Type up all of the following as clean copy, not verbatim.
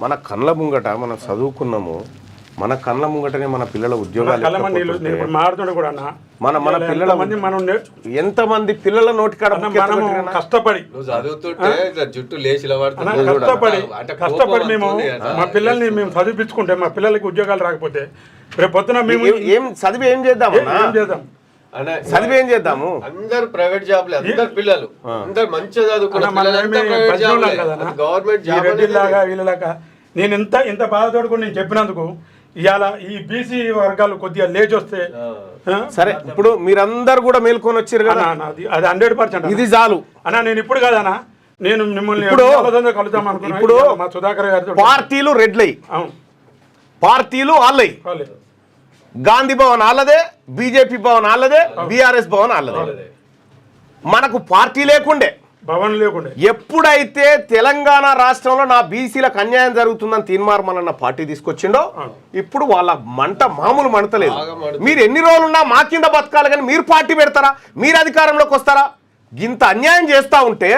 మన కళ్ళ ముంగట మనం చదువుకున్నాము, మన కళ్ళ ముంగటనే మన పిల్లల ఉద్యోగాలు మన పిల్లల ఎంతమంది పిల్లల నోటికాడ కష్టపడి జుట్టు కష్టపడి మేము మా పిల్లల్ని మేము చదివించుకుంటే మా పిల్లలకి ఉద్యోగాలు రాకపోతే రేపు పొద్దున మేము ఏం చదివి ఏం చేద్దాం చదివి ఏం చేద్దాము? అందరు ప్రైవేట్ జాబ్లే, అందరు పిల్లలు అందరు మంచిగా చదువుకున్నాగా వీళ్ళలాగా నేను ఇంత బాధతోడు నేను చెప్పినందుకు ఇవాళ ఈ బీసీ వర్గాలు కొద్దిగా లేచి వస్తే సరే. ఇప్పుడు మీరందరూ కూడా మేల్కొని వచ్చారు కదా, అది 100% ఇది చాలు అన్నా. నేను ఇప్పుడు కాదన్నా, నేను మిమ్మల్ని కలుద్దాం అనుకున్నా. ఇప్పుడు మా సుధాకర్ గారితో పార్టీలు రెడ్లై, పార్టీలు ఆళ్ళై, గాంధీ భవన్ ఆళ్ళదే, బీజేపీ భవన్ ఆళ్ళదే, బీఆర్ఎస్ భవన్ ఆళ్ళదే. మనకు పార్టీ లేకుండే, భవన్ లేకుండే. ఎప్పుడైతే తెలంగాణ రాష్ట్రంలో నా బీసీలకు అన్యాయం జరుగుతుందని తీర్మార్మలన్న పార్టీ తీసుకొచ్చిండో ఇప్పుడు వాళ్ళ మంట మామూలు మంటలేదు. మీరు ఎన్ని రోజులున్నా మా కింద బతకాలి కానీ మీరు పార్టీ పెడతారా? మీరు అధికారంలోకి వస్తారా? ఇంత అన్యాయం చేస్తూ ఉంటే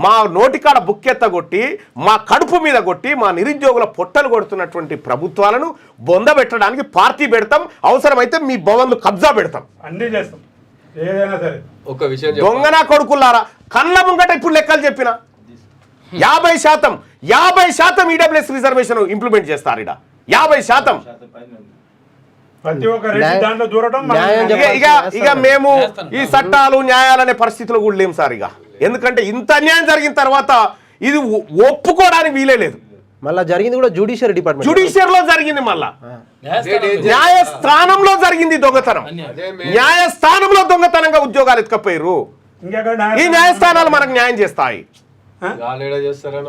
మా నోటికాడ బుక్కెత్తగొట్టి, మా కడుపు మీద కొట్టి, మా నిరుద్యోగుల పొట్టలు కొడుతున్నటువంటి ప్రభుత్వాలను బొందబెట్టడానికి పార్టీ పెడతాం, అవసరమైతే మీ భవన్లు కబ్జా పెడతాం, అన్నీ చేస్తాం. ఏదైనా సరే ఒక విషయం దొంగనా కొడుకులారా, కళ్ళ ముంగట ఇప్పుడు లెక్కలు చెప్పిన 50% ఈడబ్ల్యూఎస్ రిజర్వేషన్ ఇంప్లిమెంట్ చేస్తారు. ఇక 50% ఇక మేము ఈ చట్టాలు న్యాయాలనే పరిస్థితిలో కూడా లేము సార్. ఇక ఎందుకంటే ఇంత అన్యాయం జరిగిన తర్వాత ఇది ఒప్పుకోవడానికి వీలే లేదు. మళ్ళీ జరిగింది కూడా జ్యుడిషియరీ డిపార్ట్మెంట్, జ్యుడిషియర్ లో జరిగింది, మళ్ళా న్యాయస్థానంలో జరిగింది దొంగతనం. న్యాయస్థానంలో దొంగతనంగా ఉద్యోగాలు ఎత్తుకపోయారు. ఈ న్యాయస్థానాలు మనకు న్యాయం చేస్తాయి. చేస్తారన్న